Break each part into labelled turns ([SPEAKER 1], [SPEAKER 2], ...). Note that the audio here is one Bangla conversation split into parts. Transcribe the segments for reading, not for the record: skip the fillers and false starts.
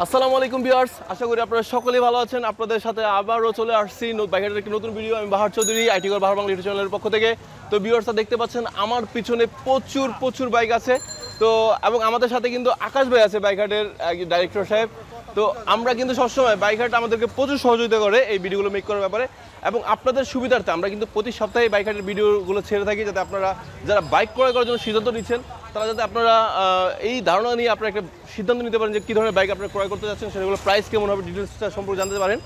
[SPEAKER 1] আসসালামু আলাইকুম ভিউয়ার্স, আশা করি আপনারা সকলেই ভালো আছেন। আপনাদের সাথে আবারও চলে আসছি বাইকের একটি নতুন ভিডিও। আমি বাহার চৌধুরী, আইটি ঘর বাহার বাংলা ইউটিউব চ্যানেলের পক্ষ থেকে। তো ভিউয়ার্সরা দেখতে পাচ্ছেন আমার পিছনে প্রচুর বাইক আছে। তো এবং আমাদের সাথে কিন্তু আকাশ ভাই আছে, বাইকহাটের ডাইরেক্টর সাহেব। তো আমরা কিন্তু সবসময় বাইকহাট আমাদেরকে প্রচুর সহযোগিতা করে এই ভিডিওগুলো মেক করার ব্যাপারে, এবং আপনাদের সুবিধার্থে আমরা কিন্তু প্রতি সপ্তাহে বাইকহাটের ভিডিওগুলো ছেড়ে থাকি, যাতে আপনারা যারা বাইক ক্রয় করার জন্য সিদ্ধান্ত নিচ্ছেন তারা যাতে আপনারা এই ধারণা নিয়ে আপনারা একটা সিদ্ধান্ত নিতে পারেন যে কী ধরনের বাইক আপনারা ক্রয় করতে যাচ্ছেন, সেগুলো প্রাইস কেমন হবে, ডিটেলসটা সম্পর্কে জানতে পারেন।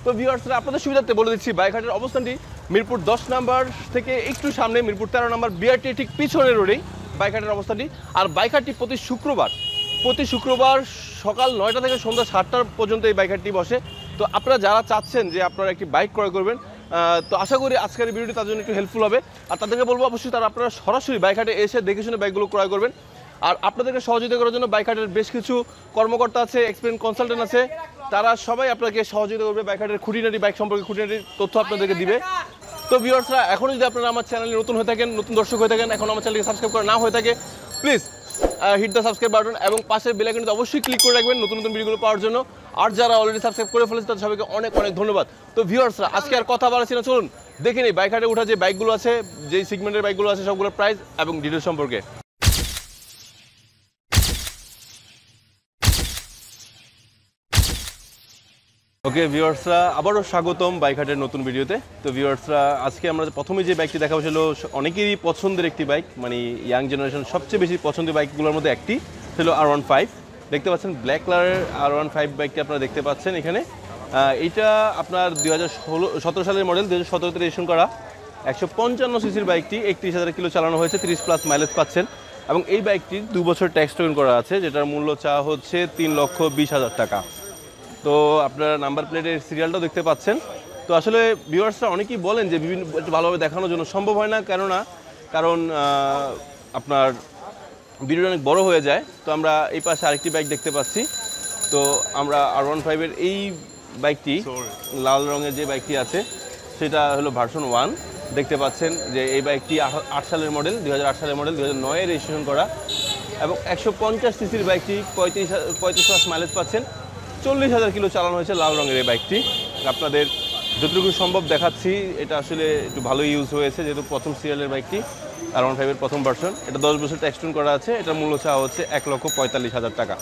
[SPEAKER 1] তো ভিউয়ার্সরা আপনাদের সুবিধার্থে বলে দিচ্ছি, বাইকহাটের অবস্থানটি মিরপুর 10 নাম্বার থেকে একটু সামনে, মিরপুর 13 নাম্বার বিআরটি ঠিক পিছনের রোডেই বাইকহাটের অবস্থানটি। আর বাইকহাটটি প্রতি শুক্রবার সকাল 9টা থেকে সন্ধ্যা 7টা পর্যন্ত এই বাইকহাটটি বসে। তো আপনারা যারা চাচ্ছেন যে আপনারা একটি বাইক ক্রয় করবেন, তো আশা করি আজকের এই ভিডিওটি তার জন্য একটু হেল্পফুল হবে। আর তাদেরকে বলবো অবশ্যই তারা আপনারা সরাসরি বাইকহাটে এসে দেখে শুনে বাইকগুলো ক্রয় করবেন। আর আপনাদেরকে সহযোগিতা করার জন্য বাইকহাটের বেশ কিছু কর্মকর্তা আছে, এক্সপিরিয়েন্স কনসালটেন্ট আছে, তারা সবাই আপনাকে সহযোগিতা করবে। বাইকহাটের খুঁটিনাটি বাইক সম্পর্কে খুঁটিনাটি তথ্য আপনাদেরকে দিবে। তো ভিউয়ার্সরা, এখনও যদি আপনারা আমার চ্যানেলে নতুন হয়ে থাকেন, নতুন দর্শক হয়ে থাকেন, এখন আমার চ্যানেলকে সাবস্ক্রাইব করা না হয়ে থাকে, please hit the subscribe button এবং পাশের বেল আইকনটি অবশ্যই ক্লিক করে রাখবেন নতুন ভিডিওগুলো পাওয়ার জন্য। আর যারা অলরেডি সাবস্ক্রাইব করে ফেলেছে তাদের সবাইকে অনেক ধন্যবাদ। তো ভিউয়ার্সরা, আজকে আর কথা বাড়াচ্ছি না, চলুন দেখে নিই বাইকহাটে ওঠা যে বাইকগুলো আছে, যেই সেগমেন্টের বাইকগুলো আছে, সবগুলোর প্রাইস এবং ডিটেল সম্পর্কে। ওকে ভিউয়ার্সরা, আবারও স্বাগতম বাইকহাটের নতুন ভিডিওতে। তো ভিউয়ার্সরা, আজকে আমরা প্রথমে যে বাইকটি দেখাবো ছিল অনেকেরই পছন্দের একটি বাইক, মানে ইয়াং জেনারেশন সবচেয়ে বেশি পছন্দের বাইকগুলোর মধ্যে একটি ছিল R15। দেখতে পাচ্ছেন ব্ল্যাক কালারের R15 বাইকটি আপনারা দেখতে পাচ্ছেন এখানে। এইটা আপনার 2017 সালের মডেল, 2017তে রেজিস্ট্রেশন করা 155 সিসির বাইকটি। 31,000 কিলো চালানো হয়েছে, 30+ মাইলেজ পাচ্ছেন। এবং এই বাইকটির 2 বছর ট্যাক্স টোকেন করা আছে, যেটার মূল্য চাওয়া হচ্ছে 3,20,000 টাকা। তো আপনারা নাম্বার প্লেটের সিরিয়ালটাও দেখতে পাচ্ছেন। তো আসলে ভিউয়ার্সরা অনেকেই বলেন যে বিভিন্ন একটু ভালোভাবে দেখানোর জন্য সম্ভব হয় না, কারণ আপনার ভিডিওটা অনেক বড় হয়ে যায়। তো আমরা এই পাশে আরেকটি বাইক দেখতে পাচ্ছি। তো আমরা R15-এর এই বাইকটি, লাল রঙের যে বাইকটি আছে সেটা হলো ভার্সন 1। দেখতে পাচ্ছেন যে এই বাইকটি 8 সালের মডেল, 2008 সালের মডেল, 2009-এ রেজিস্ট্রেশন করা এবং 150 সিসির বাইকটি। 35+ মাইলেজ পাচ্ছেন, 40,000 কিলো চালানো হয়েছে লাল রঙের এই বাইকটি। আপনাদের যতটুকু সম্ভব দেখাচ্ছি। এটা আসলে একটু ভালো ইউজ হয়েছে, যেহেতু প্রথম সিরিয়ালের বাইকটি, R15-এর প্রথম ভার্সন। এটা 10 বছর ট্যাক্স টোকেন করা আছে। এটার মূল্য চাওয়া হচ্ছে 1,45,000 টাকা।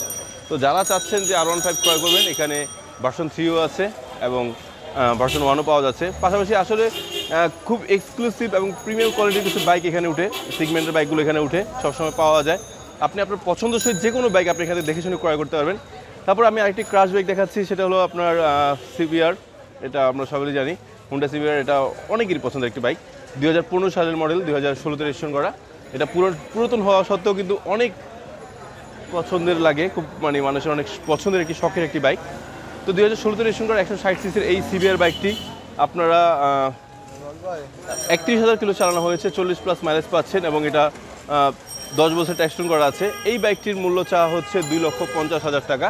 [SPEAKER 1] তো যারা চাচ্ছেন যে R15 ক্রয় করবেন, এখানে ভার্সন 3ও আছে এবং ভার্সন 1ও পাওয়া যাচ্ছে। পাশাপাশি আসলে খুব এক্সক্লুসিভ এবং প্রিমিয়াম কোয়ালিটির কিছু বাইক এখানে উঠে, সেগমেন্টের বাইকগুলো এখানে উঠে সবসময় পাওয়া যায়। আপনি আপনার পছন্দসই যে কোনো বাইক আপনি এখানে দেখে শুনে ক্রয় করতে পারবেন। তারপর আমি আরেকটি ক্রাশ বাইক দেখাচ্ছি, সেটা হলো আপনার CBR। এটা আমরা সকলেই জানি, হুন্ডা CBR। এটা অনেকেরই পছন্দের একটি বাইক, 2015 সালের মডেল, 2016তে রেজিস্ট্রেশন করা। এটা পুরাতন হওয়া সত্ত্বেও কিন্তু অনেক পছন্দের লাগে, খুব মানে মানুষের অনেক পছন্দের একটি শখের একটি বাইক। তো 2016তে রেজিস্ট্রেশন করা 160 সিসির এই CBR বাইকটি আপনারা 31,000 কিলো চালানো হয়েছে, 40+ মাইলেজ পাচ্ছেন এবং এটা 10 বছর ট্যাক্স টোকেন করা আছে। এই বাইকটির মূল্য চাওয়া হচ্ছে 2,50,000 টাকা।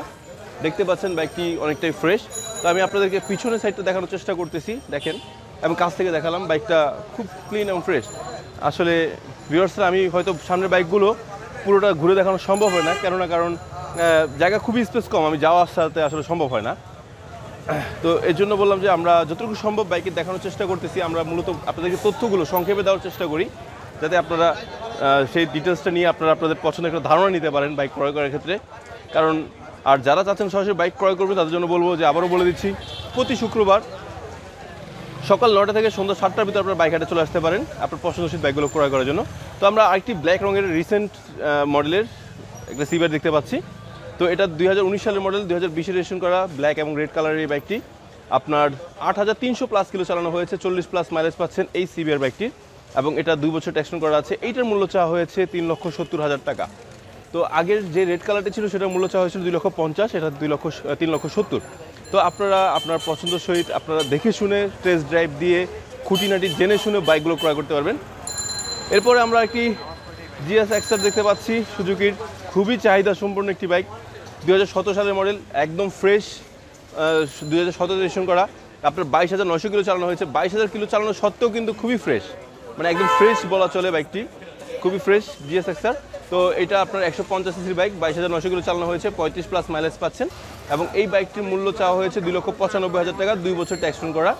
[SPEAKER 1] দেখতে পাচ্ছেন বাইকটি অনেকটাই ফ্রেশ। তো আমি আপনাদেরকে পিছনের সাইডটা দেখানোর চেষ্টা করতেছি, দেখেন। এবং কাছ থেকে দেখালাম, বাইকটা খুব ক্লিন এবং ফ্রেশ। আসলে ভিউয়ার্সরা, আমি হয়তো সামনের বাইকগুলো পুরোটা ঘুরে দেখানো সম্ভব হয় না, কারণ জায়গা খুবই স্পেস কম, আমি যাওয়া আসাতে আসলে সম্ভব হয় না। তো এর জন্য বললাম যে আমরা যতটুকু সম্ভব বাইকে দেখানোর চেষ্টা করতেছি। আমরা মূলত আপনাদেরকে তথ্যগুলো সংক্ষেপে দেওয়ার চেষ্টা করি, যাতে আপনারা সেই ডিটেলসটা নিয়ে আপনাদের পছন্দের একটা ধারণা নিতে পারেন বাইক ক্রয় করার ক্ষেত্রে। কারণ আর যারা চাচ্ছেন সরাসরি বাইক ক্রয় করবেন, তাদের জন্য বলবো যে আবারও বলে দিচ্ছি, প্রতি শুক্রবার সকাল 9টা থেকে সন্ধ্যা 7টার ভিতরে আপনার বাইকহাটে চলে আসতে পারেন আপনার পছন্দসই বাইকগুলো ক্রয় করার জন্য। তো আমরা আরেকটি ব্ল্যাক রঙের রিসেন্ট মডেলের একটা CBR দেখতে পাচ্ছি। তো এটা 2019 সালের মডেল, 2020-এ রেজিস্ট্রেশন করা, ব্ল্যাক এবং রেড কালারের এই বাইকটি। আপনার 8,300+ কিলো চালানো হয়েছে, 40+ মাইলেজ পাচ্ছেন এই CBR বাইকটির এবং এটা 2 বছর ট্যাক্স টোকেন করা আছে। এইটার মূল্য চাওয়া হয়েছে 3,70,000 টাকা। তো আগের যে রেড কালারটি ছিল সেটার মূল্য চাওয়া হয়েছিল 2,50,000, এটা 3,70,000। তো আপনারা আপনার পছন্দ সহিত আপনারা দেখে শুনে টেস্ট ড্রাইভ দিয়ে খুঁটিনাটি জেনে শুনে বাইকগুলো ক্রয় করতে পারবেন। এরপরে আমরা একটি GS XR দেখতে পাচ্ছি, সুজুকির খুবই চাহিদা সম্পন্ন একটি বাইক, 2017 সালের মডেল, একদম ফ্রেশ, 2017 রেজিস্ট্রেশন করা। আপনার 22,900 কিলো চালানো হয়েছে। 22,000 কিলো চালানো সত্ত্বেও কিন্তু খুবই ফ্রেশ, মানে একদম ফ্রেশ বলা চলে বাইকটি, খুবই ফ্রেশ GS XR। তো এটা আপনার 150 সিসির বাইক, 22,900 কিলো চালানো হয়েছে, 35+ মাইলেজ পাচ্ছেন এবং এই বাইকটির মূল্য চাওয়া হয়েছে 2,95,000 টাকা, 2 বছর ট্যাক্স রিটার্ন করা।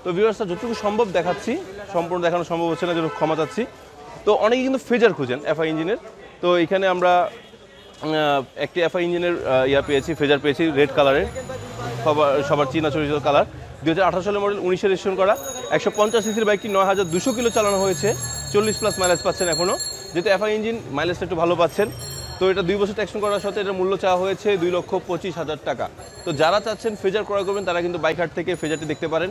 [SPEAKER 1] তো ভিউয়ার্সরা যতটুকু সম্ভব দেখাচ্ছি, সম্পূর্ণ দেখানো সম্ভব হচ্ছে না, যেন ক্ষমা চাচ্ছি। তো অনেকে কিন্তু ফেজার খুঁজেন এফআই ইঞ্জিনের, তো এখানে আমরা একটি এফআই ইঞ্জিনের পেয়েছি, ফেজার পেয়েছি রেড কালারের, সবার চিনা পরিচিত কালার। 2018 সালের মডেল, 19-এ রেজিস্ট্রেশন করা, 150 সিসির বাইকটি 9,200 কিলো চালানো হয়েছে, 40+ মাইলেজ পাচ্ছেন এখনও। যেহেতু এফআই ইঞ্জিন, মাইলেজটা একটু ভালো পাচ্ছেন। তো এটা 2 বছর ট্যাক্স করার সাথে এটার মূল্য চাওয়া হয়েছে 2,25,000 টাকা। তো যারা চাচ্ছেন ফেজার ক্রয় করবেন তারা কিন্তু বাইক হাট থেকে ফেজারটি দেখতে পারেন।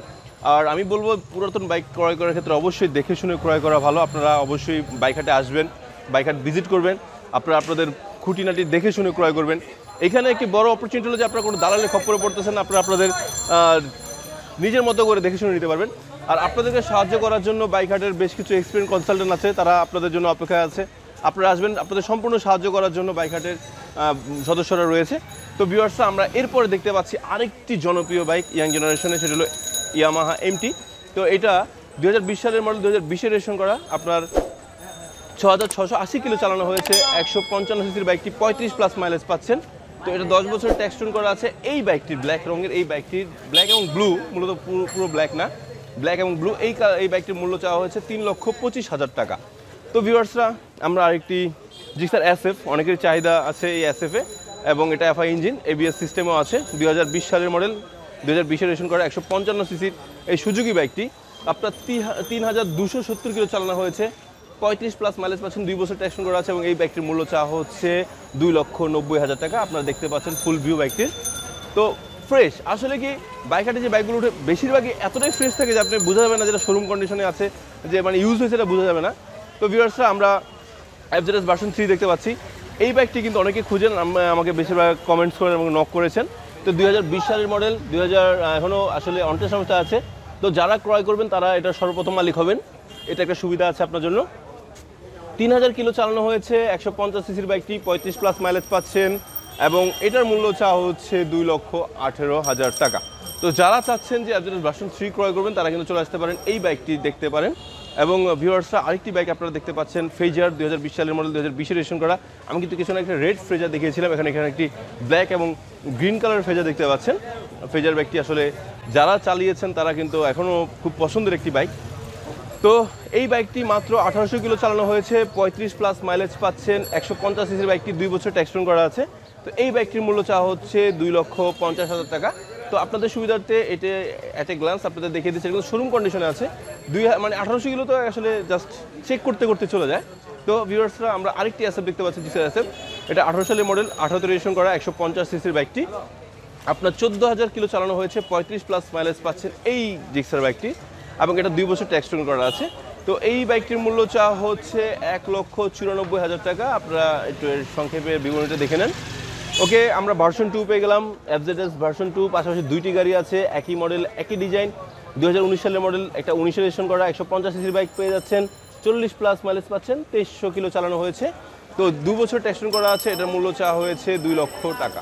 [SPEAKER 1] আর আমি বলবো পুরাতন বাইক ক্রয় করার ক্ষেত্রে অবশ্যই দেখে শুনে ক্রয় করা ভালো। আপনারা অবশ্যই বাইক হাটে আসবেন, বাইক হাট ভিজিট করবেন, আপনারা আপনাদের খুঁটিনাটি দেখে শুনে ক্রয় করবেন। এখানে একটি বড় অপরচুনিটি হলো যে আপনারা কোনো দালালের খপ্পরে পড়তেছেন, আপনারা আপনাদের নিজের মতো করে দেখে শুনে নিতে পারবেন। আর আপনাদেরকে সাহায্য করার জন্য বাইক হাটের বেশ কিছু এক্সপিরিয়েন্স কনসালটেন্ট আছে, তারা আপনাদের জন্য অপেক্ষায় আছে। আপনারা আসবেন, আপনাদের সম্পূর্ণ সাহায্য করার জন্য বাইক হাটের সদস্যরা রয়েছে। তো ভিউয়ার্সরা, আমরা এরপরে দেখতে পাচ্ছি আরেকটি জনপ্রিয় বাইক ইয়াং জেনারেশনে, সেটা হলো ইয়ামাহা এমটি। তো এটা 2020 সালের মডেল, 2020-এ রেজিস্ট্রেশন করা, আপনার 6,680 কিলো চালানো হয়েছে, 155 সিসির বাইকটি 35+ মাইলেজ পাচ্ছেন। তো এটা 10 বছরের ট্যাক্স রিটার্ন করা আছে। এই বাইকটির ব্ল্যাক রঙের, এই বাইকটির ব্ল্যাক এবং ব্লু, মূলত পুরো ব্ল্যাক না, ব্ল্যাক এবং ব্লু, এই বাইকটির মূল্য চাওয়া হয়েছে 3,25,000 টাকা। তো ভিউয়ার্সরা, আমরা আরেকটি জিক্সার এসএফ, অনেকের চাহিদা আছে এই এসএফে, এবং এটা এফআই ইঞ্জিন, এবিএস সিস্টেমও আছে। 2020 সালের মডেল, 2020-এ রেজিস্ট্রেশন করা, 155 সিসির এই সুজুকি বাইকটি আপনার 3,270 কিলো চালানো হয়েছে, 35+ মাইলেজ পাচ্ছেন, 2 বছর ট্যাক্স করা আছে, এবং এই বাইকটির মূল্য চাওয়া হচ্ছে 2,90,000 টাকা। আপনারা দেখতে পাচ্ছেন ফুল ভিউ বাইকটির। তো ফ্রেশ, আসলে কি বাইক হাটে যে বাইকগুলো উঠে বেশিরভাগই এতটাই ফ্রেশ থাকে যে আপনি বোঝা যাবে না যেটা শোরুম কন্ডিশনে আছে, যে মানে ইউজ হয়েছে এটা বোঝা যাবে না। তো ভিউয়ার্সরা, আমরা এফজেডএস ভার্সন 3 দেখতে পাচ্ছি। এই বাইকটি কিন্তু অনেকে খুঁজেন, আমাকে বেশিরভাগ কমেন্টস করেন এবং নক করেছেন। তো 2020 সালের মডেল, 2000 এখনও আসলে অনটেস্ট অবস্থায় আছে। তো যারা ক্রয় করবেন তারা এটা সর্বপ্রথম মালিক হবেন, এটা একটা সুবিধা আছে আপনার জন্য। 3,000 কিলো চালানো হয়েছে, 150 সিসির বাইকটি 35+ মাইলেজ পাচ্ছেন, এবং এটার মূল্য চাওয়া হচ্ছে 2,18,000 টাকা। তো যারা চাচ্ছেন যে এফজেডএস ভার্সন 3 ক্রয় করবেন তারা কিন্তু চলে আসতে পারেন, এই বাইকটি দেখতে পারেন। এবং ভিউয়ার্সরা, আরেকটি বাইক আপনারা দেখতে পাচ্ছেন, ফেজার, 2020 সালের মডেল, 2020-এ রেজিস্ট্রেশন করা। আমি কিন্তু কিছু একটা রেড ফেজার দেখিয়েছিলাম, এখানে একটি ব্ল্যাক এবং গ্রিন কালারের ফেজার দেখতে পাচ্ছেন। ফেজার বাইকটি আসলে যারা চালিয়েছেন তারা কিন্তু এখনও খুব পছন্দের একটি বাইক। তো এই বাইকটি মাত্র 1,800 কিলো চালানো হয়েছে, 35+ মাইলেজ পাচ্ছেন, 150 সিসির বাইকটি 2 বছর ট্যাক্স রিটার্ন করা আছে। তো এই বাইকটির মূল্য চাওয়া হচ্ছে 2,50,000 টাকা। তো আপনাদের সুবিধার্থে এটা অ্যাট এ গ্লান্স আপনাদের দেখিয়ে দিচ্ছে, কিন্তু শোরুম কন্ডিশনে আছে। 1,800 কিলো তো আসলে জাস্ট চেক করতে করতে চলে যায়। তো ভিউয়ার্সরা, আমরা আরেকটি এসএফ দেখতে পাচ্ছি, জিক্সার এসএফ। এটা 18 সালের মডেল, 18তে রেজিস্ট্রেশন করা, 150 সিসির বাইকটি আপনার 14,000 কিলো চালানো হয়েছে, 35+ মাইলেজ পাচ্ছেন এই জিক্সার বাইকটি, এবং এটা 2 বছর ট্যাক্স রিটার্ন করা আছে। তো এই বাইকটির মূল্য চাওয়া হচ্ছে 1,94,000 টাকা। আপনারা একটু এর সংক্ষেপে বিবরণীটা দেখে নেন। ওকে, আমরা ভার্সন 2 পেয়ে গেলাম, এফজেডএস ভার্সন 2। পাশাপাশি দুইটি গাড়ি আছে, একই মডেল, একই ডিজাইন, 2019 সালের মডেল, একটা 19-এ রেজিস্ট্রেশন করা, 150 সিসির বাইক পেয়ে যাচ্ছেন, 40+ মাইলেজ পাচ্ছেন, 2300 কিলো চালানো হয়েছে। তো 2 বছর ট্যাক্স রিটার্ন করা আছে, এটার মূল্য চাওয়া হয়েছে 2 লক্ষ টাকা।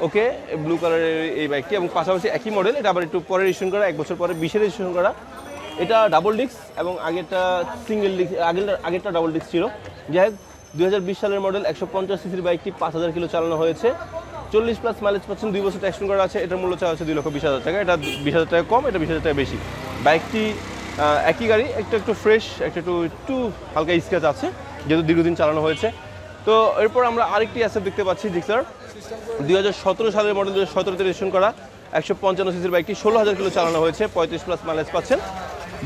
[SPEAKER 1] ওকে, ব্লু কালারের এই বাইকটি, এবং পাশাপাশি একই মডেল, এটা আবার একটু পরে রেজিস্ট্রেশন করা, 1 বছর পরে 20-এ রেজিস্ট্রেশন করা। এটা ডাবল ডিস্ক, এবং আগেরটা সিঙ্গেল ডিস্ক, আগেরটা ডাবল ডিস্ক ছিল। যাই হোক, 2020 সালের মডেল, 150 সিসির বাইকটি 5,000 কিলো চালানো হয়েছে, 40+ মাইলেজ পাচ্ছেন, 2 বছর ট্যাক্স রিটার্ন করা আছে। এটার মূল্য চাওয়া হচ্ছে 2,20,000 টাকা। এটা 20,000 টাকা কম, এটা 20,000 টাকা বেশি। বাইকটি একই গাড়ি, একটু ফ্রেশ, একটু হালকা স্ক্র্যাচ আছে, যেহেতু দীর্ঘদিন চালানো হয়েছে। তো এরপর আমরা আরেকটি অ্যাসেট দেখতে পাচ্ছি, জিক্সার 2017 সালের মডেল, 2017-তে রেজিস্ট্রেশন করা, 155 সিসির বাইকটি 16,000 কিলো চালানো হয়েছে, 35+ মাইলেজ পাচ্ছেন,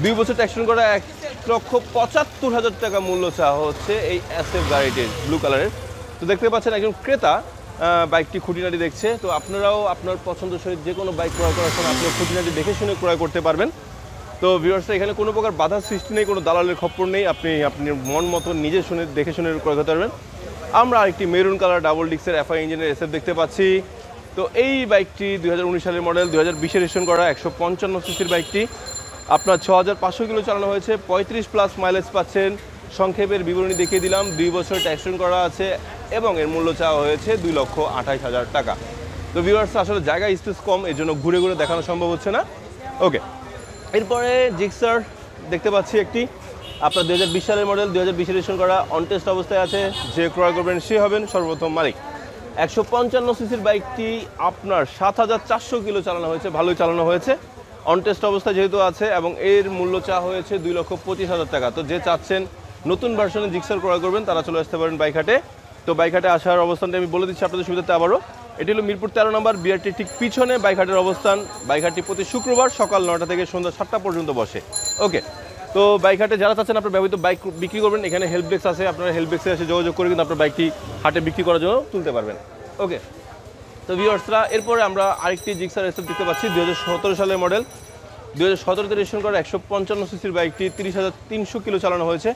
[SPEAKER 1] 2 বছর ট্যাক্স রিটার্ন করা, 1,75,000 টাকা মূল্য চাওয়া হচ্ছে এই এসএফ গাড়িটির, ব্লু কালারের। তো দেখতে পাচ্ছেন একজন ক্রেতা বাইকটি খুঁটিনাটি দেখছে। তো আপনারাও আপনার পছন্দসই যে কোনো বাইক ক্রয় করার সময় আপনি খুঁটিনাটি দেখে শুনে ক্রয় করতে পারবেন। তো ভিউয়ার্সরা, এখানে কোনো প্রকার বাধা সৃষ্টি নেই, কোনো দালালের খপ্পর নেই, আপনি মন মতো নিজে শুনে দেখে শুনে ক্রয় করতে পারবেন। আমরা আরেকটি মেরুন কালার ডাবল ডিক্সের এফআই ইঞ্জিনের এসএফ দেখতে পাচ্ছি। তো এই বাইকটি 2019 সালের মডেল, 2020-এ রেজিস্ট্রেশন করা, 155 সিসির বাইকটি আপনার 6,500 কিলো চালানো হয়েছে, 35+ মাইলেজ পাচ্ছেন। সংক্ষেপের বিবরণী দেখিয়ে দিলাম, 2 বছর ট্যাক্স রিটার্ন করা আছে, এবং এর মূল্য চাওয়া হয়েছে 2,28,000 টাকা। তো ভিউয়ার্স, আসলে জায়গা স্পেস কম, এর জন্য ঘুরে ঘুরে দেখানো সম্ভব হচ্ছে না। ওকে, এরপরে জিক্সার দেখতে পাচ্ছি একটি, আপনার 2020 সালের মডেল, 2020-এ রেজিস্ট্রেশন করা, অনটেস্ট অবস্থায় আছে। যে ক্রয় করবেন সে হবেন সর্বপ্রথম মালিক। 155 সিসির বাইকটি আপনার 7400 কিলো চালানো হয়েছে, ভালোই চালানো হয়েছে, অন টেস্ট অবস্থা যেহেতু আছে, এবং এর মূল্য চা হয়েছে 2,25,000 টাকা। তো যে চাচ্ছেন নতুন ভার্সনে জিক্সার ক্রয় করবেন তারা চলে আসতে পারেন বাইকহাটে। তো বাইকহাটে আসার অবস্থানটা আমি বলে দিচ্ছি আপনাদের সুবিধাতে আবারও। এটি হলো মিরপুর 13 নম্বর বিআরটি ঠিক পিছনে বাইকহাটের অবস্থান। বাইকহাটটি প্রতি শুক্রবার সকাল 9টা থেকে সন্ধ্যা 7টা পর্যন্ত বসে। ওকে, তো বাইকহাটে যারা চাচ্ছেন আপনার ব্যবহৃত বাইক বিক্রি করবেন, এখানে হেল্প ডেস্ক আছে, আপনারা হেল্প ডেস্কে এসে যোগাযোগ করে কিন্তু আপনার বাইকটি হাটে বিক্রি করার জন্য তুলতে পারবেন। ওকে, তো ভিউয়ার্সরা এরপরে আমরা আরেকটি জিক্সার এসএফ দেখতে পাচ্ছি 2017 সালের মডেল, 2017তে রেজিস্ট্রেশন করা 155 সিসির বাইকটি 30,300 কিলো চালানো হয়েছে,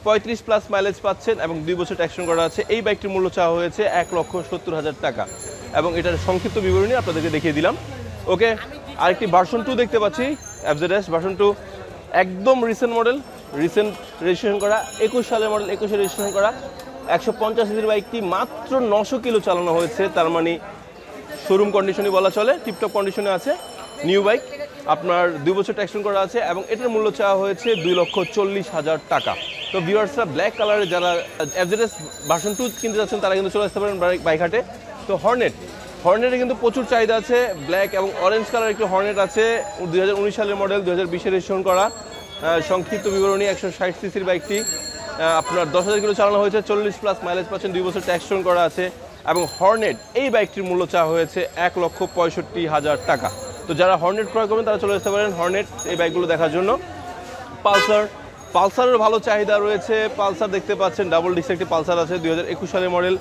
[SPEAKER 1] 35+ মাইলেজ পাচ্ছেন এবং 2 বছর ট্যাক্সন করা আছে। এই বাইকটির মূল্য চাওয়া হয়েছে 1,70,000 টাকা এবং এটার সংক্ষিপ্ত বিবরণী আপনাদেরকে দেখিয়ে দিলাম। ওকে, আরেকটি ভার্সন 2 দেখতে পাচ্ছি, এফজেডএস ভার্সন 2, একদম রিসেন্ট মডেল, রিসেন্ট রেজিস্ট্রেশন করা, 21 সালের মডেল, 21-এ রেজিস্ট্রেশন করা, 150 সিসির বাইকটি মাত্র 900 কিলো চালানো হয়েছে, তার মানে শোরুম কন্ডিশনই বলা চলে, টিপটপ কন্ডিশনে আছে, নিউ বাইক, আপনার 2 বছর ট্যাক্সন করা আছে এবং এটার মূল্য চাওয়া হয়েছে 2,40,000 টাকা। তো ভিউয়ার্সরা ব্ল্যাক কালারের যারা এফজেডএস ভার্সন 2 কিনতে যাচ্ছেন তারা কিন্তু চলে আসতে পারেন বাইকহাটে। তো হর্নেটে কিন্তু প্রচুর চাহিদা আছে, ব্ল্যাক এবং অরেঞ্জ কালার একটি হর্নেট আছে, 2019 সালের মডেল, 2020-এ রেজিস্ট্রেশন করা, সংক্ষিপ্ত বিবরণী, 160 সিসির বাইকটি আপনার 10,000 কিলো চালানো হয়েছে, 40+ মাইলেজ পাচ্ছেন, 2 বছর ট্যাক্সন করা আছে এবং হর্নেট এই বাইকটির মূল্য চাওয়া হয়েছে 1,65,000 টাকা। তো যারা হর্নেট ক্রয় করবেন তারা চলে আসতে পারেন হর্নেট এই বাইকগুলো দেখার জন্য। পালসারের ভালো চাহিদা রয়েছে, পালসার দেখতে পাচ্ছেন, ডাবল ডিস্ক একটি পালসার আছে, 2021 সালের মডেল,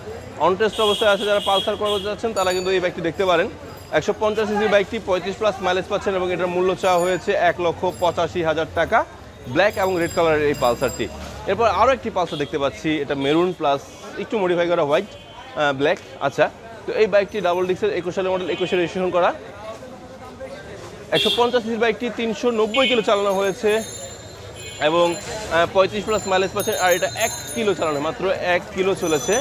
[SPEAKER 1] অন টেস্ট অবস্থায় আছে। যারা পালসার ক্রয় করতে যাচ্ছেন তারা কিন্তু এই বাইকটি দেখতে পারেন। 150 সিসির বাইকটি 35+ মাইলেজ পাচ্ছেন এবং এটার মূল্য চাওয়া হয়েছে 1,85,000 টাকা, ব্ল্যাক এবং রেড কালারের এই পালসারটি। এরপর আরও একটি পালসার দেখতে পাচ্ছি, এটা মেরুন প্লাস একটু মডিফাই করা হোয়াইট ব্ল্যাক। আচ্ছা, তো এই বাইকটি ডাবল ডিস্কের, 21 সালের মডেল, 21-এ রেজিস্ট্রেশন করা, 150 সিসির বাইকটি 390 কিলো চালানো হয়েছে এবং 35+ মাইলেজ পাচ্ছেন, আর এটা 1 কিলো চালানো, মাত্র 1 কিলো চলেছে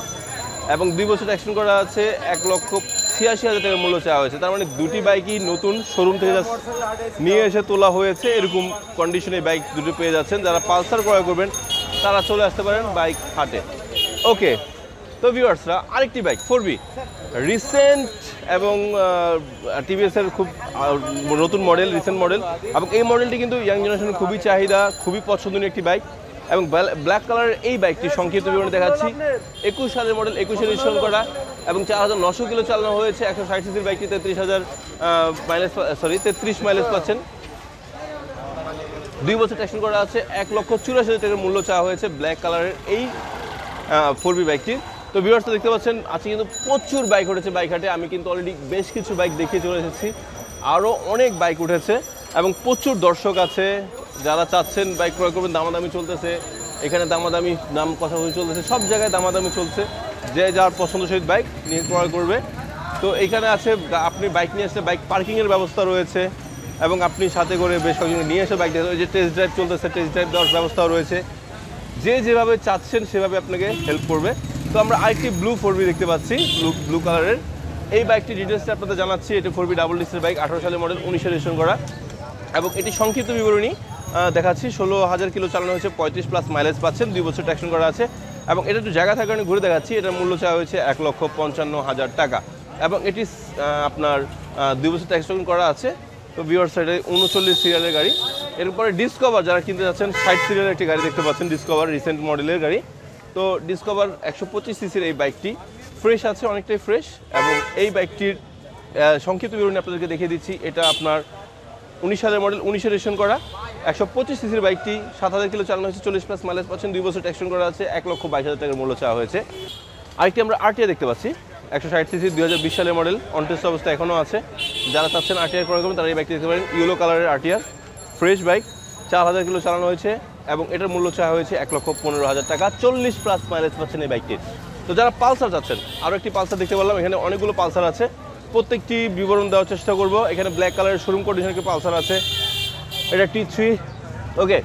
[SPEAKER 1] এবং 2 বছর অ্যাক্সিডেন্ট করা আছে, 1,86,000 টাকার মূল্য চাওয়া হয়েছে। তার মানে দুটি বাইকই নতুন শোরুম থেকে নিয়ে এসে তোলা হয়েছে, এরকম কন্ডিশনে বাইক দুটো পেয়ে যাচ্ছেন। যারা পালসার ক্রয় করবেন তারা চলে আসতে পারেন বাইক হাটে। ওকে, তো ভিউয়ার্সরা আরেকটি বাইক 4B রিসেন্ট এবং টিভিএসের খুব নতুন মডেল, রিসেন্ট মডেল, এবং এই মডেলটি কিন্তু ইয়াং জেনারেশনের খুবই চাহিদা, খুবই পছন্দনীয় একটি বাইক এবং ব্ল্যাক কালারের এই বাইকটি সংক্ষিপ্ত বিবরণী দেখাচ্ছি। 21 সালের মডেল, 21-এ রেজিস্ট্রেশন করা এবং 4,900 কিলো চালানো হয়েছে। 160 সিসির বাইকটি 33 মাইলেজ পাচ্ছেন, 2 বছর ট্যাক্সন করা আছে, 1,84,000 টাকার মূল্য চাওয়া হয়েছে ব্ল্যাক কালারের এই 4B বাইকটির। তো ভিউয়ার্স দেখতে পাচ্ছেন আজকে কিন্তু প্রচুর বাইক উঠেছে বাইকহাটে, আমি কিন্তু অলরেডি বেশ কিছু বাইক দেখিয়ে চলে এসেছি, আরও অনেক বাইক উঠেছে এবং প্রচুর দর্শক আছে যারা চাচ্ছেন বাইক ক্রয় করবেন। দামাদামি চলতেছে, এখানে দামাদামি দাম কথা চলতেছে, সব জায়গায় দামাদামি চলছে, যে যার পছন্দসই বাইক নিয়ে ক্রয় করবে। তো এখানে আছে, আপনি বাইক নিয়ে আসলে বাইক পার্কিংয়ের ব্যবস্থা রয়েছে এবং আপনি সাথে করে বেশ কয়েকজন নিয়ে এসে বাইক দেখতে, ওই যে টেস্ট ড্রাইভ চলতেছে, টেস্ট ড্রাইভ দেওয়ার ব্যবস্থাও রয়েছে, যে যেভাবে চাচ্ছেন সেভাবে আপনাকে হেল্প করবে। তো আমরা আরেকটি ব্লু 4B দেখতে পাচ্ছি, ব্লু কালারের এই বাইকটি ডিটেলসটা আপনাদের জানাচ্ছি। এটি 4B ডাবল ডিস্কের বাইক, 18 সালের মডেল, 19-এ রেজিস্ট্রেশন করা এবং এটি সংক্ষিপ্ত বিবরণী দেখাচ্ছি। 16,000 কিলো চালানো হয়েছে, 35+ মাইলেজ পাচ্ছেন, 2 বছর ট্যাক্সন করা আছে এবং এটা একটু জায়গা থাকার কারণে ঘুরে দেখাচ্ছি। এটার মূল্য চাওয়া হয়েছে 1,55,000 টাকা এবং এটি আপনার 2 বছর ট্যাক্সন করা আছে। তো ভিউয়ার সাইডে 39 সিরিয়ালের গাড়ি। এরপরে ডিসকভার যারা কিনতে যাচ্ছেন, 60 সিরিয়ালের একটি গাড়ি দেখতে পাচ্ছেন, ডিসকভার রিসেন্ট মডেলের গাড়ি। তো ডিসকভার 125 সিসির এই বাইকটি ফ্রেশ আছে, অনেকটাই ফ্রেশ এবং এই বাইকটির সংক্ষিপ্ত বিবরণী আপনাদেরকে দেখিয়ে দিচ্ছি। এটা আপনার 19 সালের মডেল, 19-এ রেজিস্ট্রেশন করা, 125 সিসির বাইকটি, 7,000 কিলো চালানো হয়েছে, 40+ মাইলেজ পাচ্ছেন, 2 বছর ট্যাক্সন করা আছে, 1,22,000 টাকার মূল্য চাওয়া হয়েছে। আরেকটি আমরা আরটিআর দেখতে পাচ্ছি, 160 সিসি, 2020 সালের মডেল, অন টেস্ট অবস্থা এখনও আছে। যারা চাচ্ছেন আরটিআর ক্রয় করবেন তারা এই বাইকটি দেখতে পারেন, ইয়েলো কালারের আরটিআর, ফ্রেশ বাইক, 4,000 কিলো চালানো হয়েছে এবং এটার মূল্য চাওয়া হয়েছে 1,15,000 টাকা, 40+ মাইলেজ পাচ্ছেন এই বাইকটির। তো যারা পালসার যাচ্ছেন, আরও একটি পালসার দেখতে পারলাম, এখানে অনেকগুলো পালসার আছে, প্রত্যেকটি বিবরণ দেওয়ার চেষ্টা করব। এখানে ব্ল্যাক কালারের শোরুম কন্ডিশনের একটি পালসার আছে, এটা T3। ওকে,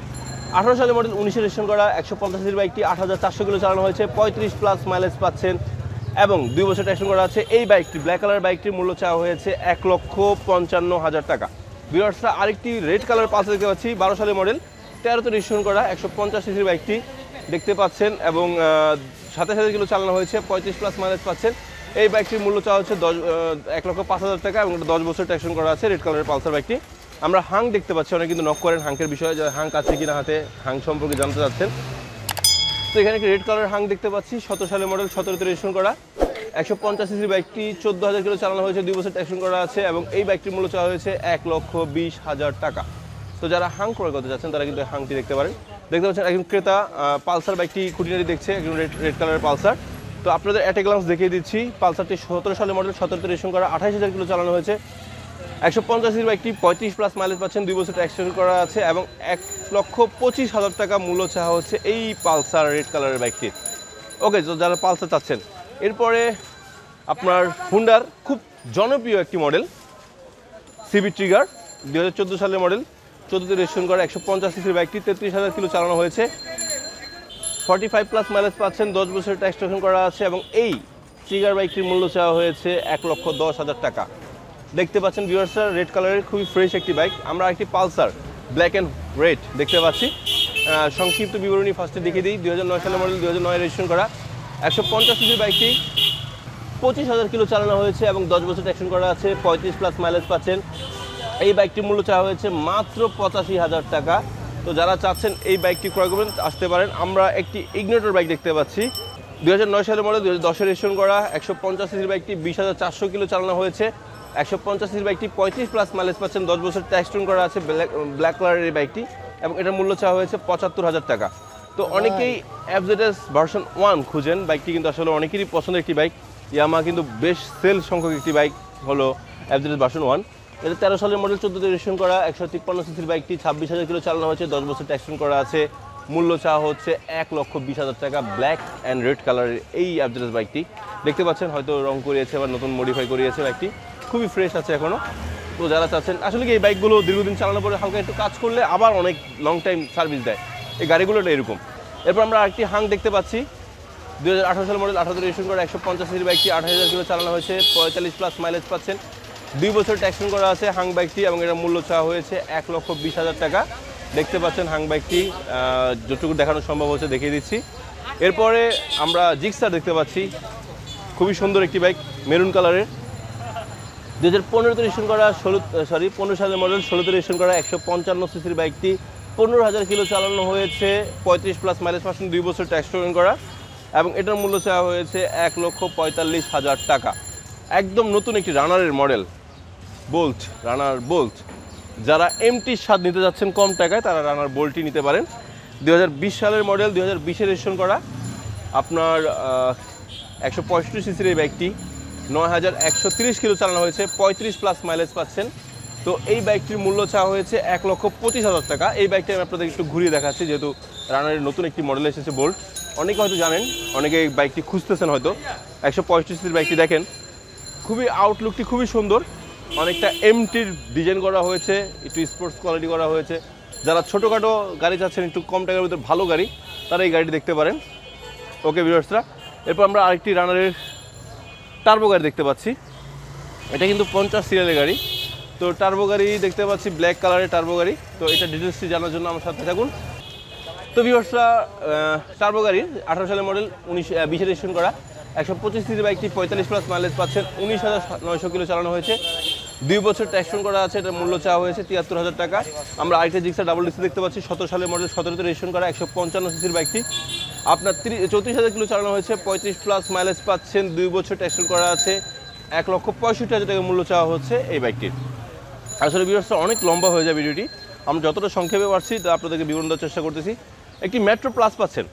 [SPEAKER 1] 18 সালের মডেল, 19-এ রেজিস্ট্রেশন করা, 150 সিসির বাইকটি, 8,400 কিলো চালানো হয়েছে, 35+ মাইলেজ পাচ্ছেন এবং 2 বছর ট্যাক্সন করা আছে। এই বাইকটি, ব্ল্যাক কালার বাইকটির মূল্য চাওয়া হয়েছে 1,55,000 টাকা। ভিউয়ার্সরা আরেকটি রেড কালার পালসার দেখতে পাচ্ছি, 12 সালের মডেল, 13তে রেজিস্ট্রেশন করা, 150 সিসির বাইকটি দেখতে পাচ্ছেন এবং 27,000 কিলো চালানো হয়েছে, 35+ মাইলেজ পাচ্ছেন, এই বাইকটির মূল্য চাওয়া হচ্ছে 1,05,000 টাকা এবং 10 বছর ট্যাক্সন করা আছে, রেড কালারের পালসার বাইকটি। আমরা হাং দেখতে পাচ্ছি, অনেকে কিন্তু নক করেন হাঙ্কের বিষয়ে, যে হাঙ্ক আছে কিনা হাতে, হাং সম্পর্কে জানতে চাচ্ছেন। তো এখানে একটি রেড কালারের হাং দেখতে পাচ্ছি, 17 সালের মডেল, 17তে রেজিস্ট্রেশন করা, 150 সিসির বাইকটি, 14,000 কিলো চালানো হয়েছে, 2 বছর ট্যাক্সন করা আছে এবং এই বাইকটির মূল্য চাওয়া হয়েছে 1,20,000 টাকা। তো যারা হাং ক্রয় করতে যাচ্ছেন তারা কিন্তু হাংটি দেখতে পারেন। দেখতে পাচ্ছেন একজন ক্রেতা পালসার বাইকটি খুঁটিনাটি দেখছে, একজন রেড কালারের পালসার। তো আপনাদের অ্যাট এ গ্লান্স দেখিয়ে দিচ্ছি, পালসারটি 17 সালের মডেল, 17তে রেজিস্ট্রেশন করা, 28,000 কিলো চালানো হয়েছে, 150 সিসির বাইকটি, 35+ মাইলেজ পাচ্ছেন, 2 বছর ট্যাক্সন করা আছে এবং 1,25,000 টাকা মূল্য চাওয়া হচ্ছে এই পালসার রেড কালারের বাইকটির। ওকে, তো যারা পালসার চাচ্ছেন, এরপরে আপনার হুন্ডার খুব জনপ্রিয় একটি মডেল সিবি ট্রিগার, 2014 সালের মডেল, 14তে রেজিস্ট্রেশন করা, 150 সিসির বাইকটি, 33,000 কিলো চালানো হয়েছে, 45+ মাইলেজ পাচ্ছেন, 10 বছর ট্যাক্সন করা আছে এবং এই ট্রিগার বাইকটির মূল্য চাওয়া হয়েছে 1,10,000 টাকা। দেখতে পাচ্ছেন ভিউয়ার্সরা, রেড কালারের খুবই ফ্রেশ একটি বাইক। আমরা একটি পালসার ব্ল্যাক অ্যান্ড রেড দেখতে পাচ্ছি। সংক্ষিপ্ত বিবরণী ফার্স্টে দেখিয়ে দিই। 2009 সালের মডেল, 2009 রেজিস্ট্রেশন করা, 150 সিসির বাইকটি, 25,000 কিলো চালানো হয়েছে এবং 10 বছর ট্যাক্সন করা আছে, 35+ মাইলেজ পাচ্ছেন। এই বাইকটির মূল্য চাওয়া হয়েছে মাত্র 85,000 টাকা। তো যারা চাচ্ছেন এই বাইকটি ক্রয় করবেন আসতে পারেন। আমরা একটি ইগনিটর বাইক দেখতে পাচ্ছি, 2009 সালের মডেল, 2010 রেজিস্ট্রেশন করা, 150 সিসির বাইকটি, 20,400 কিলো চালানো হয়েছে, 150 সিসির বাইকটি, 35+ মাইলেজ পাচ্ছেন, 10 বছর ট্যাক্সন করা আছে, ব্ল্যাক কালারের এই বাইকটি এবং এটার মূল্য চাওয়া হয়েছে 75,000 টাকা। তো অনেকেই FZS ভার্সন 1 খুঁজেন, বাইকটি কিন্তু আসলে অনেকেরই পছন্দের একটি বাইক। ইয়ামাহা কিন্তু বেশ সেল সংখ্যক একটি বাইক হলো FZS ভার্সন 1। এটা 13 সালের মডেল, 14তে রেজিস্ট্রেশন করা, 153 সিসির বাইকটি, 26,000 কিলো চালানো হয়েছে, 10 বছর ট্যাক্সন করা আছে, মূল্য চাওয়া হচ্ছে 1,20,000 টাকা। ব্ল্যাক অ্যান্ড রেড কালারের এই FZS বাইকটি দেখতে পাচ্ছেন, হয়তো রং করিয়েছে বা নতুন মডিফাই করিয়েছে, বাইকটি খুবই ফ্রেশ আছে এখনও। তো যারা চাচ্ছেন, আসলে কি এই বাইকগুলো দীর্ঘদিন চালানোর পরে হালকা একটু কাজ করলে আবার অনেক লং টাইম সার্ভিস দেয়, এই গাড়িগুলোটা এরকম। এরপর আমরা আরেকটি হাং দেখতে পাচ্ছি, 2018 সালের মডেল, 18তে রেজিস্ট্রেশন করা, 150 সিসির বাইকটি, 28,000 কিলো চালানো হয়েছে, 45+ মাইলেজ পাচ্ছেন, 2 বছর ট্যাক্সন করা আছে হাং বাইকটি এবং এটার মূল্য চাওয়া হয়েছে 1,20,000 টাকা। দেখতে পাচ্ছেন হাং বাইকটি, যতটুকু দেখানো সম্ভব হচ্ছে দেখিয়ে দিচ্ছি। এরপরে আমরা জিক্সার দেখতে পাচ্ছি, খুবই সুন্দর একটি বাইক, মেরুন কালারের, 2015তে রেজিস্ট্রেশন করা, 15 সালের মডেল, 16তে রেজিস্ট্রেশন করা, 155 সিসির বাইকটি, 15,000 কিলো চালানো হয়েছে, 35+ মাইলেজ পাচ্ছেন, 2 বছর ট্যাক্সন করা এবং এটার মূল্য চাওয়া হয়েছে 1,45,000 টাকা। একদম নতুন একটি রানারের মডেল, বোল্ট, রানার বোল্ট। যারা এমটির স্বাদ নিতে যাচ্ছেন কম টাকায়, তারা রানার বোল্টই নিতে পারেন। 2020 সালের মডেল, 2020-এ রেজিস্ট্রেশন করা, আপনার 165 সিসির এই বাইকটি, 9,130 কিলো চালানো হয়েছে, 35+ মাইলেজ পাচ্ছেন। তো এই বাইকটির মূল্য চাওয়া হয়েছে 1,25,000 টাকা। এই বাইকটি আমি আপনাদের একটু ঘুরিয়ে দেখাচ্ছি, যেহেতু রানারের নতুন একটি মডেল এসেছে বোল্ট। অনেকে হয়তো জানেন, অনেকে এই বাইকটি খুঁজতেছেন হয়তো। 165 সিসির বাইকটি দেখেন, খুবই আউটলুকটি খুবই সুন্দর, অনেকটা এমটির ডিজাইন করা হয়েছে, একটু স্পোর্টস কোয়ালিটি করা হয়েছে। যারা ছোটোখাটো গাড়ি চাচ্ছেন, একটু কম টাকার ভিতরে ভালো গাড়ি, তারা এই গাড়িটি দেখতে পারেন। ওকে ভিউয়ার্সরা, এরপর আমরা আরেকটি রানারের টার্বো গাড়ি দেখতে পাচ্ছি। এটা কিন্তু 50 সিরিয়ালের গাড়ি। তো টার্বো গাড়ি দেখতে পাচ্ছি, ব্ল্যাক কালারের টার্বো গাড়ি। তো এটা ডিটেলসটি জানার জন্য আমার সাথে থাকুন। তো ভিউয়ার্সরা, টার্বো গাড়ির 18 সালের মডেল, 20-এ রেজিস্ট্রেশন করা, 125 সিসির বাইকটি, 45+ মাইলেজ পাচ্ছেন, 19,900 কিলো চালানো হয়েছে, 2 বছর ট্যাক্সন করা আছে, এটার মূল্য চাওয়া হয়েছে 73,000 টাকা। আমরা আরেকটা জিক্সার ডাবল ডিসি দেখতে পাচ্ছি, 17 সালের মডেল, 17তে রেজিস্ট্রেশন করা, 155 সিসির বাইকটি, আপনার 34,000 কিলো চালানো হয়েছে, 35+ মাইলেজ পাচ্ছেন, 2 বছর ট্যাক্সন করা আছে, 1,65,000 টাকা মূল্য চাওয়া হচ্ছে এই বাইকটির। আসলে ভিউয়ার্সরা, অনেক লম্বা হয়ে যায় ভিডিওটি, আমরা যতটা সংক্ষেপে পারছি তা আপনাদেরকে বিবরণ দেওয়ার চেষ্টা করতেছি। একটি মেট্রো প্লাস পাচ্ছেন।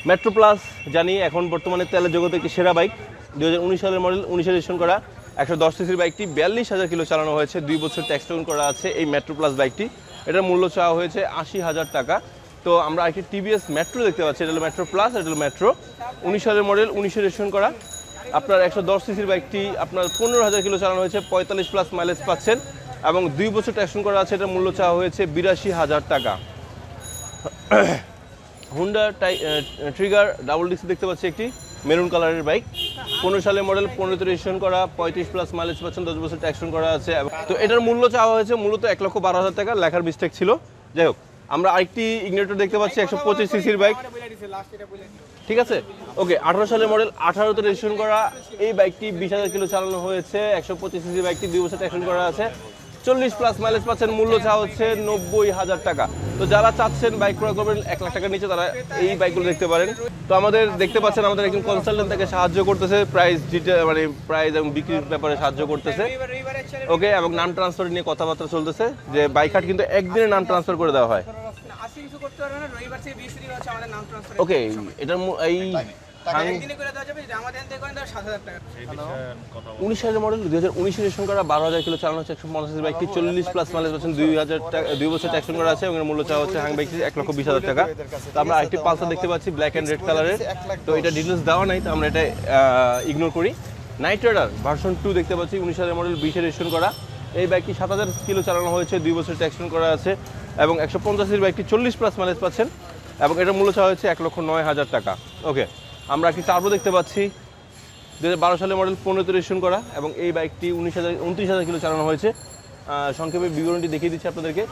[SPEAKER 1] মেট্রো প্লাস জানি এখন বর্তমানে তেলের জগতে একটি সেরা বাইক। 2019 সালের মডেল, 19-এ রেজিস্ট্রেশন করা, 110 সিসির বাইকটি, 42,000 কিলো চালানো হয়েছে, 2 বছর ট্যাক্স করা আছে এই মেট্রো প্লাস বাইকটি। এটার মূল্য চাওয়া হয়েছে 80,000 টাকা। তো আমরা একটি টিভিএস মেট্রো দেখতে পাচ্ছি, এটা হলো মেট্রো প্লাস, এটা হলো মেট্রো, 19 সালের মডেল, 19-এ রেজিস্ট্রেশন করা, আপনার 110 সিসির বাইকটি, আপনার 15,000 কিলো চালানো হয়েছে, 45+ মাইলেজ পাচ্ছেন এবং 2 বছর ট্যাক্স করা আছে, এটার মূল্য চাওয়া হয়েছে 82,000 টাকা। হুন্ডা ট্রিগার ডাবল ডিস্ক দেখতে পাচ্ছি, একটি মেরুন কালারের বাইক, 15 সালের মডেল, 15তে রেজিস্ট্রেশন করা, 35+ মাইলেজ পাচ্ছেন, 10 বছর ট্যাক্স করা আছে। তো এটার মূল্য চাওয়া হয়েছে মূলত 1,12,000 টাকা, লেখার মিস্টেক ছিল। যাই হোক, আমরা আরেকটি ইগনিটর দেখতে পাচ্ছি, 125 সিসির বাইক, ঠিক আছে। ওকে, 18 সালের মডেল, 18তে রেজিস্ট্রেশন করা এই বাইকটি 20,000 কিলো চালানো হয়েছে, 125 সিসি বাইকটি 2 বছর ট্যাক্সন করা আছে, 40 প্লাস মাইলেজ পাচ্ছেন, মূল্য চা হচ্ছে 90,000 টাকা। তো যারা চাচ্ছেন বাইক ক্রয় করবেন 1 লাখ টাকার নিচে, তারা এই বাইকগুলো দেখতে পারেন। তো আমাদের দেখতে পাচ্ছেন আমাদের একজন কনসালটেন্ট তাকে সাহায্য করতেছে, প্রাইস ডিটেল মানে প্রাইস এবং বিক্রির ব্যাপারে সাহায্য করতেছে। ওকে, এবং নাম ট্রান্সফার নিয়ে কথাবার্তা চলতেছে, যে বাইক হাট কিন্তু একদিনে নাম ট্রান্সফার করে দেওয়া হয়। ওকে, এটার এই 19 সালের মডেল, 2019 রেজিস্ট্রেশন করা, 12,000 কিলো চালানো হচ্ছে, 150 বাইকটি 40 প্লাস মাইলেজ পাচ্ছেন, 2,000 টাকা 2 বছর ট্যাক্সন করা আছে এবং এর মূল্য চাওয়া হচ্ছে হ্যাং বাইকটি 1,20,000 টাকা। তো আমরা আরেকটি পালসার দেখতে পাচ্ছি ব্ল্যাক অ্যান্ড রেড কালারের, তো এটা ডিটেলস দেওয়া নাই, তো আমরা এটা ইগনোর করি। নাইট রাইডার ভার্সন 2 দেখতে পাচ্ছি, 19 সালের মডেল, 20 রেজিস্ট্রেশন করা এই বাইকটি 7,000 কিলো চালানো হয়েছে, 2 বছর ট্যাক্সন করা আছে এবং 150 বাইকটি 40 প্লাস মাইলেজ পাচ্ছেন এবং এটার মূল্য চাওয়া হচ্ছে 1,09,000 টাকা। ওকে, আমরা একটি টার্বো দেখতে পাচ্ছি, 2012 সালের মডেল, 15তে রেজিস্ট্রেশন করা এবং এই বাইকটি 29,000 কিলো চালানো হয়েছে। সংক্ষেপে বিবরণটি দেখিয়ে দিচ্ছি আপনাদেরকে।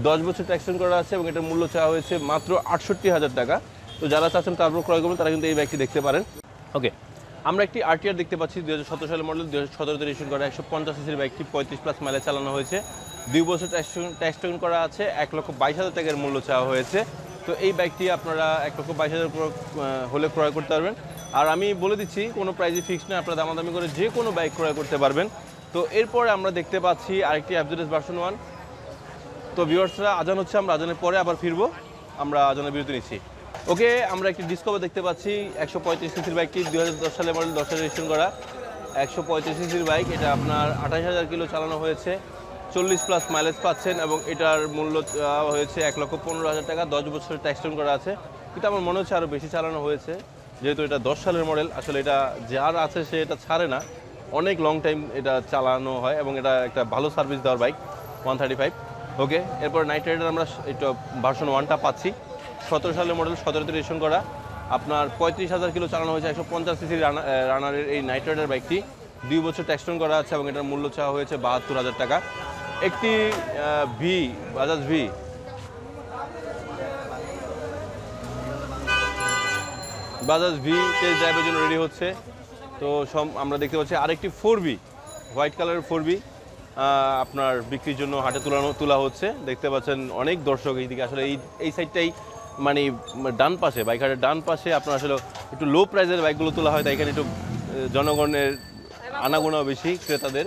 [SPEAKER 1] 10 বছর ট্যাক্সন করা আছে এবং এটার মূল্য চাওয়া হয়েছে মাত্র 68,000 টাকা। তো যারা চাচ্ছেন টার্বো ক্রয় করবেন তারা কিন্তু এই বাইকটি দেখতে পারেন। ওকে, আমরা একটি আরটিআর দেখতে পাচ্ছি, 2017 সালের মডেল, 2017তে রেজিস্ট্রেশন করা, 150 সিসির বাইকটি 35 প্লাস মাইলেজ চালানো হয়েছে, 2 বছর ট্যাক্সন করা আছে, 1,22,000 টাকার মূল্য চাওয়া হয়েছে। তো এই বাইকটি আপনারা 1,22,000 হলে ক্রয় করতে পারবেন। আর আমি বলে দিচ্ছি, কোনো প্রাইজই ফিক্সড নয়, আপনারা দামাদামি করে যে কোনো বাইক ক্রয় করতে পারবেন। তো এরপরে আমরা দেখতে পাচ্ছি আরেকটি FZS ভার্সন 1। তো ভিউয়ার্সরা, আজান হচ্ছে, আমরা আজানের পরে আবার ফিরবো, আমরা আজানের বিরতি নিচ্ছি। ওকে, আমরা একটি ডিসকভার দেখতে পাচ্ছি, 135 সিসির বাইকটি, 2010 সালের মডেল, 10 রেজিস্ট্রেশন করা, 135 সিসির বাইক, এটা আপনার 28,000 কিলো চালানো হয়েছে, 40 প্লাস মাইলেজ পাচ্ছেন এবং এটার মূল্য হয়েছে 1,15,000 টাকা, 10 বছর ট্যাক্সন করা আছে। কিন্তু আমার মনে হচ্ছে আরও বেশি চালানো হয়েছে, যেহেতু এটা 10 সালের মডেল। আসলে এটা যার আছে সে এটা ছাড়ে না, অনেক লং টাইম এটা চালানো হয় এবং এটা একটা ভালো সার্ভিস দেওয়ার বাইক, 135। ওকে, এরপর নাইট রাইডার আমরা এটা ভার্সন 1টা পাচ্ছি, 17 সালের মডেল, 17তে রেজিস্ট্রেশন করা, আপনার 35,000 কিলো চালানো হয়েছে, 150 সিসির রানারের এই নাইট রাইডার বাইকটি, 2 বছর ট্যাক্সন করা আছে এবং এটার মূল্য চাওয়া হয়েছে 72,000 টাকা। একটি বাজাজ ভি টেস্ট ড্রাইভের জন্য রেডি হচ্ছে। তো আমরা দেখতে পাচ্ছি আরেকটি 4B, হোয়াইট কালারের 4B আপনার বিক্রির জন্য হাটে তোলা হচ্ছে। দেখতে পাচ্ছেন অনেক দর্শক এইদিকে, আসলে এই সাইডটাই মানে ডান পাশে, বাইক হাটের ডান পাশে আপনার আসলে একটু লো প্রাইসের বাইকগুলো তোলা হয়, তাই এখানে একটু জনগণের আনাগোনাও বেশি, ক্রেতাদের।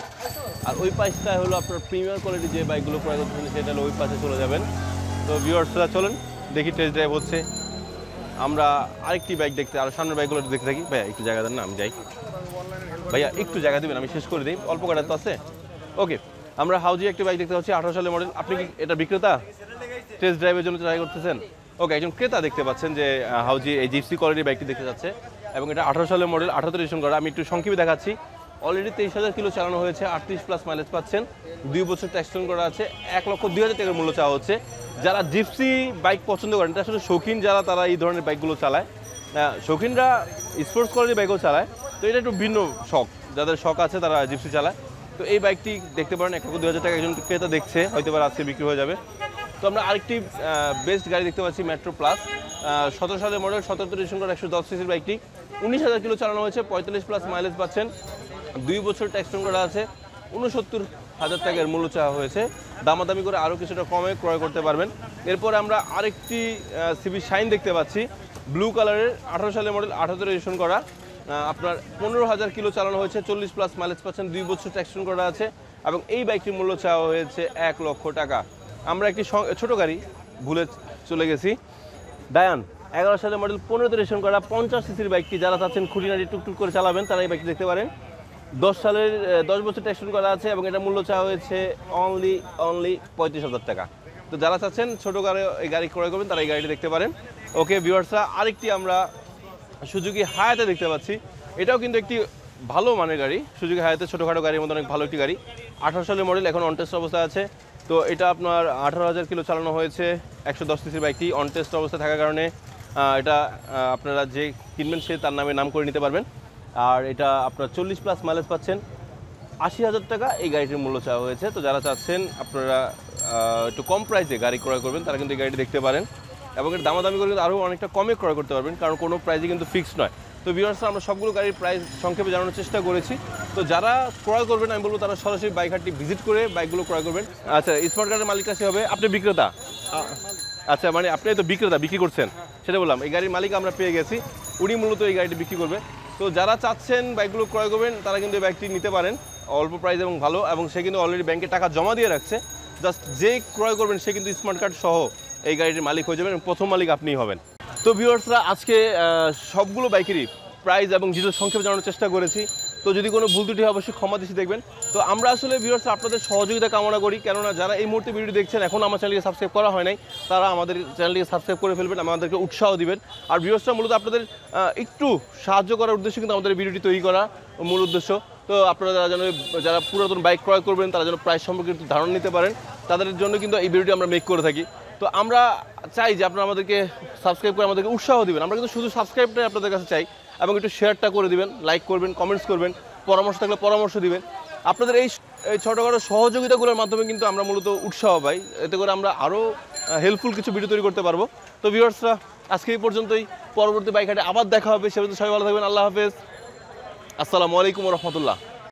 [SPEAKER 1] আর ওই পাশটা হলো আপনার প্রিমিয়ার কোয়ালিটি যে বাইকগুলো ক্রয় করতেছেন, সেটা হলো ওই পাশে চলে যাবেন। তো ভিউয়ার্সরা চলেন দেখি, টেস্ট ড্রাইভ হচ্ছে। আমরা আরেকটি বাইক দেখতে, আর সামনের বাইকগুলো দেখতে থাকি। ভাইয়া একটু জায়গা দেন না, আমি যাই। ভাইয়া একটু জায়গা দেবেন, আমি শেষ করে দিই, অল্প কটা তো আছে। ওকে, আমরা হাউজি একটি বাইক দেখতে পাচ্ছি, 18 সালের মডেল। আপনি কি এটা বিক্রেতা, টেস্ট ড্রাইভের জন্য ট্রাই করতেছেন? ওকে, একজন ক্রেতা দেখতে পাচ্ছেন যে হাউজি এই জিপসি কোয়ালিটির বাইকটি দেখতে যাচ্ছে এবং এটা 18 সালের মডেল, 18তে রেজিস্ট্রেশন করা। আমি একটু সংক্ষেপে দেখাচ্ছি। অলরেডি 23,000 কিলো চালানো হয়েছে, 38 প্লাস মাইলেজ পাচ্ছেন, 2 বছর ট্যাক্সন করা আছে, 1,02,000 টাকার মূল্য চাওয়া হচ্ছে। যারা জিপসি বাইক পছন্দ করেন, এটা আসলে শৌখিন যারা, তারা এই ধরনের বাইকগুলো চালায়। শৌখিনরা স্পোর্টস কোয়ালিটির বাইকও চালায়, তো এটা একটু ভিন্ন শখ, যাদের শখ আছে তারা জিপসি চালায়। তো এই বাইকটি দেখতে পারেন, 1,02,000 টাকা একজন ক্রেতা দেখছে, হয়তো বা আজকে বিক্রি হয়ে যাবে। তো আমরা আরেকটি বেস্ট গাড়ি দেখতে পাচ্ছি, মেট্রো প্লাস, 17 সালের মডেল, 17তে রেজিস্ট্রেশন করা, 110 সিসির বাইকটি, 19,000 কিলো চালানো হয়েছে, 45 প্লাস মাইলেজ পাচ্ছেন, 2 বছর ট্যাক্সন করা আছে, 69,000 টাকার মূল্য চাওয়া হয়েছে। দামাদামি করে আরও কিছুটা কমে ক্রয় করতে পারবেন। এরপরে আমরা আরেকটি সিবি শাইন দেখতে পাচ্ছি, ব্লু কালারের, 18 সালের মডেল, 18তে রেজিস্ট্রেশন করা, আপনার 15,000 কিলো চালানো হয়েছে, 40 প্লাস মাইলেজ পাচ্ছেন, 2 বছর ট্যাক্সন করা আছে এবং এই বাইকটির মূল্য চাওয়া হয়েছে 1 লক্ষ টাকা। আমরা একটি ছোট গাড়ি ভুলে চলে গেছি, ডায়ান, 11 সালের মডেল, 15তে রেজিস্ট্রেশন করা, 50 সিসির বাইকটি। যারা চাচ্ছেন খুঁটিনাটি টুকটুক করে চালাবেন, তারা এই বাইকটি দেখতে পারেন। 10 বছর ট্যাক্সন করা আছে এবং এটা মূল্য চাওয়া হয়েছে অনলি 35,000 টাকা। তো যারা চাচ্ছেন ছোটো এই গাড়ি ক্রয় করবেন, তারা এই গাড়িটি দেখতে পারেন। ওকে ভিউয়ার্সরা, আরেকটি আমরা সুজুকি হায়াতে দেখতে পাচ্ছি, এটাও কিন্তু একটি ভালো মানের গাড়ি। সুজুকি হায়াতে ছোটোখাটো গাড়ির মধ্যে অনেক ভালো একটি গাড়ি, 18 সালের মডেল, এখন অনটেস্ট অবস্থায় আছে। তো এটা আপনার 18,000 কিলো চালানো হয়েছে, 110 সিসির বাইকটি অনটেস্ট অবস্থায় থাকার কারণে এটা আপনারা যে কিনবেন সে তার নাম করে নিতে পারবেন। আর এটা আপনার 40 প্লাস মাইলেজ পাচ্ছেন, 80,000 টাকা এই গাড়িটির মূল্য চাওয়া হয়েছে। তো যারা চাচ্ছেন আপনারা একটু কম প্রাইসে গাড়ি ক্রয় করবেন, তারা কিন্তু এই গাড়িটি দেখতে পারেন। এবং এর দামাদামি করে কিন্তু আরও অনেকটা কমে ক্রয় করতে পারবেন, কারণ কোনো প্রাইসই কিন্তু ফিক্সড নয়। তো ভিউয়ার্সরা আমরা সবগুলো গাড়ির প্রাইস সংক্ষেপে জানানোর চেষ্টা করেছি। তো যারা ক্রয় করবেন আমি বলবো তারা সরাসরি বাইক হাটটি ভিজিট করে বাইকগুলো ক্রয় করবেন। আচ্ছা, স্মার্ট কার্ডের মালিক কাছে হবে, আপনি বিক্রেতা? আচ্ছা, মানে আপনি তো বিক্রেতা, বিক্রি করছেন, সেটা বললাম। এই গাড়ির মালিক আমরা পেয়ে গেছি, উনি মূলত এই গাড়িটি বিক্রি করবে। তো যারা চাচ্ছেন বাইকগুলো ক্রয় করবেন তারা কিন্তু এই বাইকটি নিতে পারেন অল্প প্রাইস এবং ভালো, এবং সে কিন্তু অলরেডি ব্যাংকে টাকা জমা দিয়ে রাখছে। জাস্ট যে ক্রয় করবেন সে কিন্তু স্মার্ট কার্ড সহ এই গাড়িটির মালিক হয়ে যাবেন এবং প্রথম মালিক আপনিই হবেন। তো ভিউয়ার্সরা আজকে সবগুলো বাইকেরই প্রাইস এবং ডিটেল সংক্ষেপে জানানোর চেষ্টা করেছি। তো যদি কোনো ভুল ত্রুটি হয় অবশ্যই ক্ষমা দৃষ্টি দেখবেন। তো আমরা আসলে ভিউয়ার্স আপনাদের সহযোগিতা কামনা করি, কেননা যারা এই মুহূর্তে ভিডিও দেখছেন এখন আমার চ্যানেলকে সাবস্ক্রাইব করা হয় নাই, তারা আমাদের চ্যানেলটিকে সাবস্ক্রাইব করে ফেলবেন, আমাদেরকে উৎসাহ দিবেন। আর ভিউয়ার্সরা মূলত আপনাদের একটু সাহায্য করার উদ্দেশ্যে কিন্তু আমাদের ভিডিওটি তৈরি করা মূল উদ্দেশ্য। তো আপনারা যারা পুরাতন বাইক ক্রয় করবেন তারা যেন প্রাইস সম্পর্কে একটু ধারণা নিতে পারেন, তাদের জন্য কিন্তু এই ভিডিওটি আমরা মেক করে থাকি। তো আমরা চাই যে আপনারা আমাদেরকে সাবস্ক্রাইব করে আমাদেরকে উৎসাহ দিবেন। আমরা কিন্তু শুধু সাবস্ক্রাইবটাই আপনাদের কাছে চাই, এবং একটু শেয়ারটা করে দিবেন, লাইক করবেন, কমেন্টস করবেন, পরামর্শ থাকলে পরামর্শ দিবেন। আপনাদের এই ছোটোখাটো সহযোগিতাগুলোর মাধ্যমে কিন্তু আমরা মূলত উৎসাহ পাই, এতে করে আমরা আরও হেল্পফুল কিছু ভিডিও তৈরি করতে পারবো। তো ভিউয়ার্সরা আজকে এই পর্যন্তই, পরবর্তী বাইক হাটে আবার দেখা হবে। সে পর্যন্ত সবাই ভালো থাকবেন। আল্লাহ হাফেজ, আসসালামু আলাইকুম রহমতুল্লাহ।